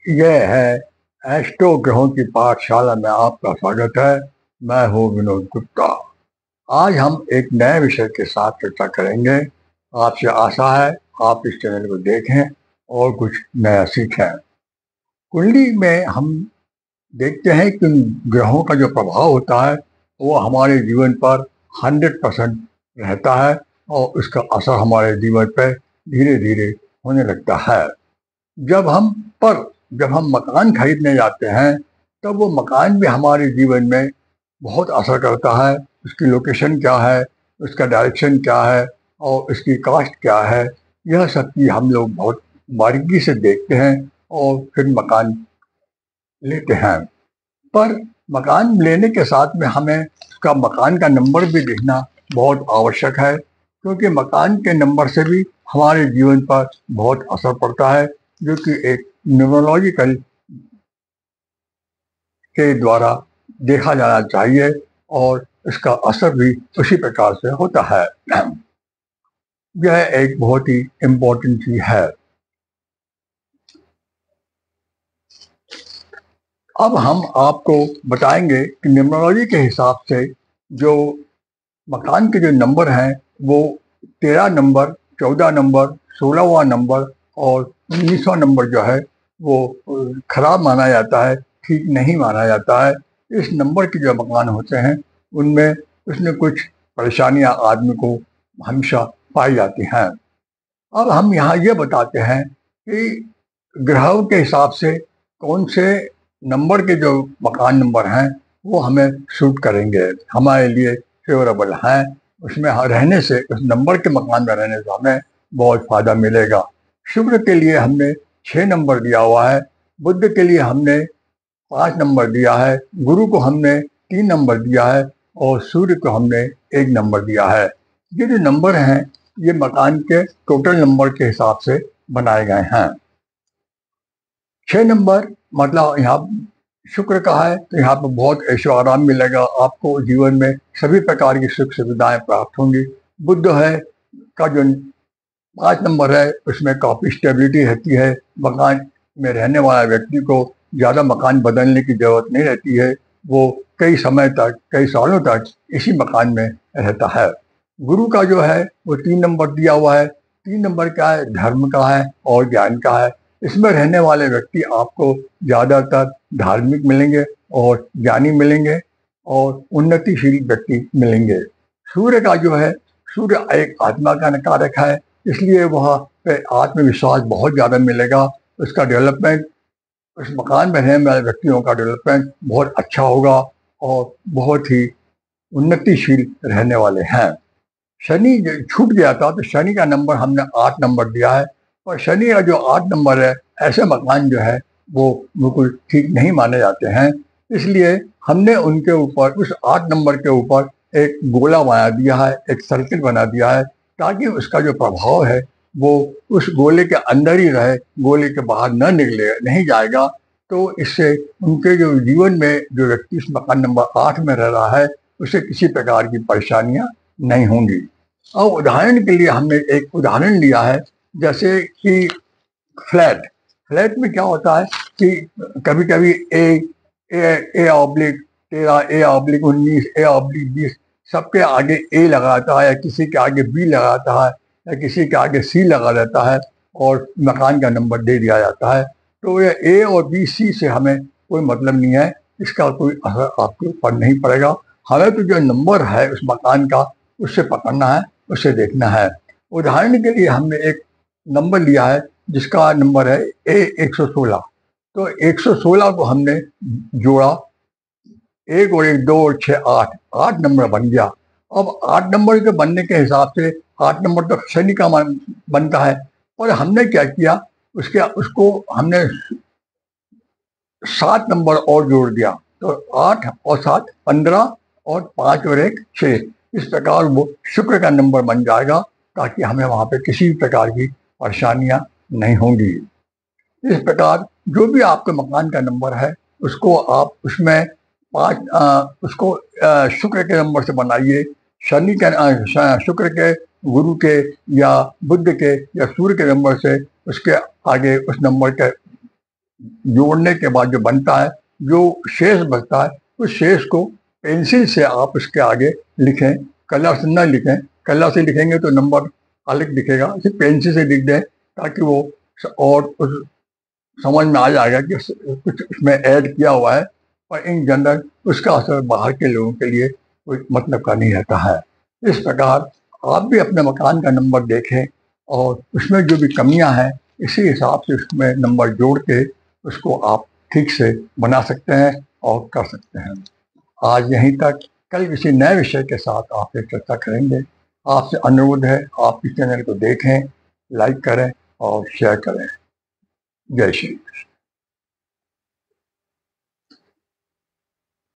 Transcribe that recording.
यह है एस्ट्रो ग्रहों की पाठशाला में आपका स्वागत है। मैं हूँ विनोद गुप्ता। आज हम एक नए विषय के साथ चर्चा करेंगे। आपसे आशा है आप इस चैनल को देखें और कुछ नया सीखें। कुंडली में हम देखते हैं कि ग्रहों का जो प्रभाव होता है वो हमारे जीवन पर 100% रहता है और उसका असर हमारे जीवन पर धीरे धीरे होने लगता है। जब हम मकान खरीदने जाते हैं तब वो मकान भी हमारे जीवन में बहुत असर करता है। उसकी लोकेशन क्या है, उसका डायरेक्शन क्या है और उसकी कास्ट क्या है, यह सब चीज़ हम लोग बहुत बारीकी से देखते हैं और फिर मकान लेते हैं। पर मकान लेने के साथ में हमें उसका मकान का नंबर भी देखना बहुत आवश्यक है, क्योंकि मकान के नंबर से भी हमारे जीवन पर बहुत असर पड़ता है, जो कि एक न्यूमरोलॉजिकल के द्वारा देखा जाना चाहिए और इसका असर भी उसी प्रकार से होता है। यह एक बहुत ही इम्पोर्टेंट चीज है। अब हम आपको बताएंगे कि न्यूमरोलॉजी के हिसाब से जो मकान के जो नंबर हैं वो 13 नंबर, 14 नंबर, 16वां नंबर और 19वां नंबर जो है वो खराब माना जाता है, ठीक नहीं माना जाता है। इस नंबर के जो मकान होते हैं उनमें कुछ परेशानियां आदमी को हमेशा पाई जाती हैं। अब हम यहाँ ये बताते हैं कि ग्रहों के हिसाब से कौन से नंबर के जो मकान नंबर हैं वो हमें सूट करेंगे, हमारे लिए फेवरेबल हैं। उसमें रहने से, उस नंबर के मकान में रहने से हमें बहुत फायदा मिलेगा। शुक्र के लिए हमने 6 नंबर दिया हुआ है, बुध के लिए हमने 5 नंबर दिया है, गुरु को हमने 3 नंबर दिया है और सूर्य को हमने 1 नंबर दिया है। ये जो नंबर हैं ये मकान के टोटल नंबर के हिसाब से बनाए गए हैं। 6 नंबर मतलब यहाँ शुक्र का है तो यहाँ पर बहुत ऐशो आराम मिलेगा आपको, जीवन में सभी प्रकार की सुख सुविधाएं प्राप्त होंगी। बुध है का जो 5 नंबर है उसमें काफ़ी स्टेबिलिटी रहती है। मकान में रहने वाला व्यक्ति को ज़्यादा मकान बदलने की जरूरत नहीं रहती है, वो कई समय तक, कई सालों तक इसी मकान में रहता है। गुरु का जो है वो 3 नंबर दिया हुआ है। 3 नंबर क्या है, धर्म का है और ज्ञान का है। इसमें रहने वाले व्यक्ति आपको ज़्यादातर धार्मिक मिलेंगे और ज्ञानी मिलेंगे और उन्नतिशील व्यक्ति मिलेंगे। सूर्य का जो है, सूर्य एक आत्मा का कारक है, इसलिए वहाँ पे आत्मविश्वास बहुत ज़्यादा मिलेगा। उसका डेवलपमेंट, उस मकान में रहने वाले व्यक्तियों का डेवलपमेंट बहुत अच्छा होगा और बहुत ही उन्नतिशील रहने वाले हैं। शनि छूट गया था तो शनि का नंबर हमने 8 नंबर दिया है, और शनि का जो 8 नंबर है, ऐसे मकान जो है वो बिल्कुल ठीक नहीं माने जाते हैं। इसलिए हमने उनके ऊपर, उस 8 नंबर के ऊपर एक गोला बना दिया है, एक सर्किल बना दिया है, ताकि उसका जो प्रभाव है वो उस गोले के अंदर ही रहे, गोले के बाहर न निकले, नहीं जाएगा। तो इससे उनके जो जीवन में जो व्यक्ति इस मकान नंबर 8 में रह रहा है उसे किसी प्रकार की परेशानियां नहीं होंगी। और उदाहरण के लिए हमने एक उदाहरण लिया है, जैसे कि फ्लैट। फ्लैट में क्या होता है कि कभी कभी A oblique 13, A oblique 19, A oblique 20 सबके आगे ए लगाता है, या किसी के आगे बी लगाता है, या किसी के आगे सी लगा देता है और मकान का नंबर दे दिया जाता है। तो ये ए और बी सी से हमें कोई मतलब नहीं है, इसका कोई असर आपके ऊपर नहीं पड़ेगा। हमें तो जो नंबर है उस मकान का, उससे पकड़ना है, उससे देखना है। उदाहरण के लिए हमने एक नंबर लिया है जिसका नंबर है ए 116। तो 116 को हमने जोड़ा, 1 और 1 2 और 6 8 नंबर बन गया। अब 8 नंबर के बनने के हिसाब से 8 नंबर तो शनि का बनता है, और हमने क्या किया, उसको हमने 7 नंबर और जोड़ दिया। तो 8 और 7 15 और 5 और 1 6, इस प्रकार वो शुक्र का नंबर बन जाएगा, ताकि हमें वहाँ पे किसी प्रकार की परेशानियां नहीं होंगी। इस प्रकार जो भी आपके मकान का नंबर है उसको आप उसमें उसको शुक्र के नंबर से बनाइए। शनि के शुक्र के, गुरु के या बुध के या सूर्य के नंबर से उसके आगे उस नंबर के जोड़ने के बाद जो बनता है, जो शेष बचता है, उस शेष को पेंसिल से आप उसके आगे लिखें, कलर से न लिखें। कलर से लिखेंगे तो नंबर अलग दिखेगा, इसे पेंसिल से लिख दें ताकि वो और उस समझ में आ जाएगा कि कुछ उसमें ऐड किया हुआ है, और इन जनरल उसका असर बाहर के लोगों के लिए कोई मतलब का नहीं रहता है। इस प्रकार आप भी अपने मकान का नंबर देखें और उसमें जो भी कमियां हैं इसी हिसाब से उसमें नंबर जोड़ के उसको आप ठीक से बना सकते हैं और कर सकते हैं। आज यहीं तक, कल किसी नए विषय के साथ आपसे चर्चा करेंगे। आपसे अनुरोध है आप इस चैनल को देखें, लाइक करें और शेयर करें। जय श्री कृष्ण।